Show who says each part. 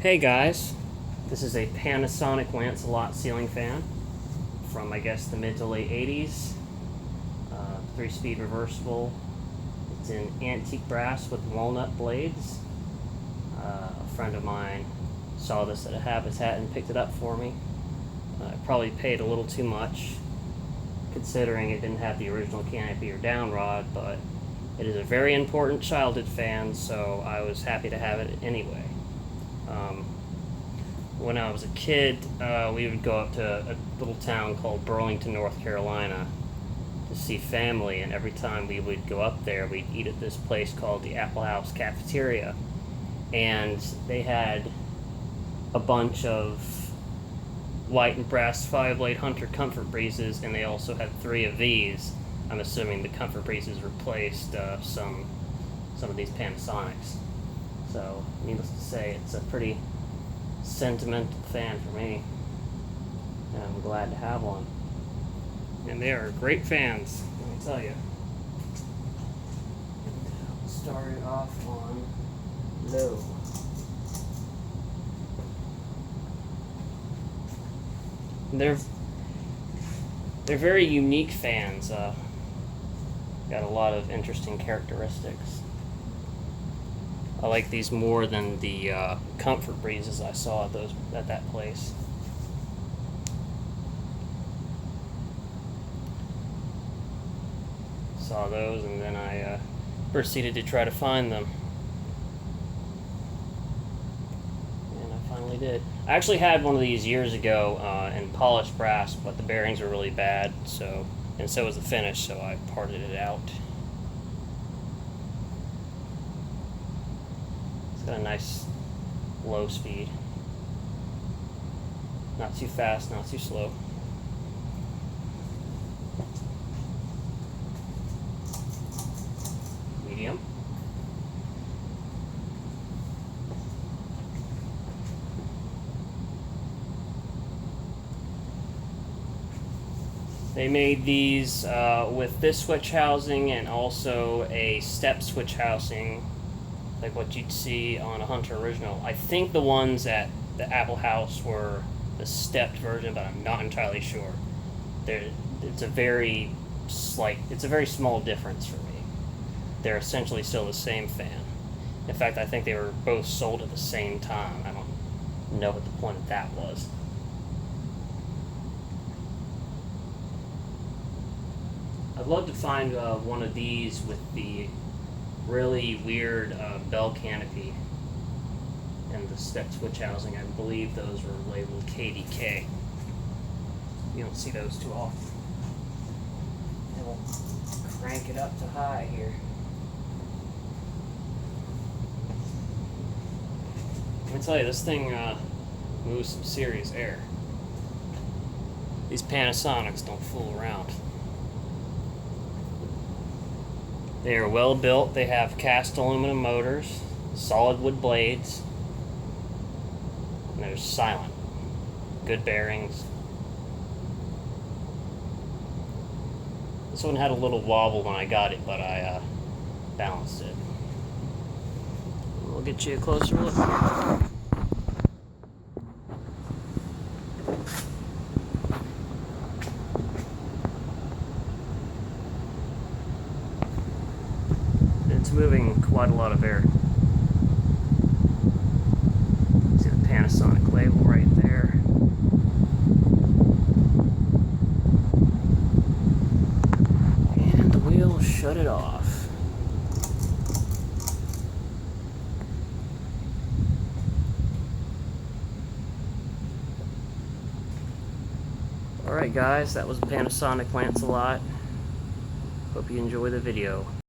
Speaker 1: Hey guys, this is a Panasonic Lancelot ceiling fan from I guess the mid to late 80s. 3-speed reversible. It's in antique brass with walnut blades. A friend of mine saw this at a Habitat and picked it up for me. I probably paid a little too much considering it didn't have the original canopy or down rod, but it is a very important childhood fan, so I was happy to have it anyway. When I was a kid, we would go up to a little town called Burlington, North Carolina to see family, and every time we would go up there, we'd eat at this place called the Apple House Cafeteria. And they had a bunch of white and brass 5-blade Hunter Comfort Breezes, and they also had 3 of these. I'm assuming the Comfort Breezes replaced some of these Panasonics. So, needless to say, it's a pretty sentimental fan for me, and I'm glad to have one. And they are great fans, let me tell you. And start it off on low. They're very unique fans. Got a lot of interesting characteristics. I like these more than the Comfort Breezes I saw at that place. Saw those, and then I proceeded to try to find them. And I finally did. I actually had one of these years ago in polished brass, but the bearings were really bad, and so was the finish, so I parted it out. Got a nice low speed. Not too fast, not too slow. Medium. They made these with this switch housing and also a step switch housing, like what you'd see on a Hunter original. I think the ones at the Apple House were the stepped version, but I'm not entirely sure. It's a very small difference for me. They're essentially still the same fan. In fact, I think they were both sold at the same time. I don't know what the point of that was. I'd love to find one of these with the really weird bell canopy and the step switch housing. I believe those were labeled KDK. You don't see those too often. And we'll crank it up to high here. Let me tell you, this thing moves some serious air. These Panasonics don't fool around. They are well built. They have cast aluminum motors, solid wood blades, and they're silent. Good bearings. This one had a little wobble when I got it, but I balanced it. We'll get you a closer look here. It's moving quite a lot of air. See the Panasonic label right there. And we'll shut it off. Alright guys, that was the Panasonic Lancelot. Hope you enjoy the video.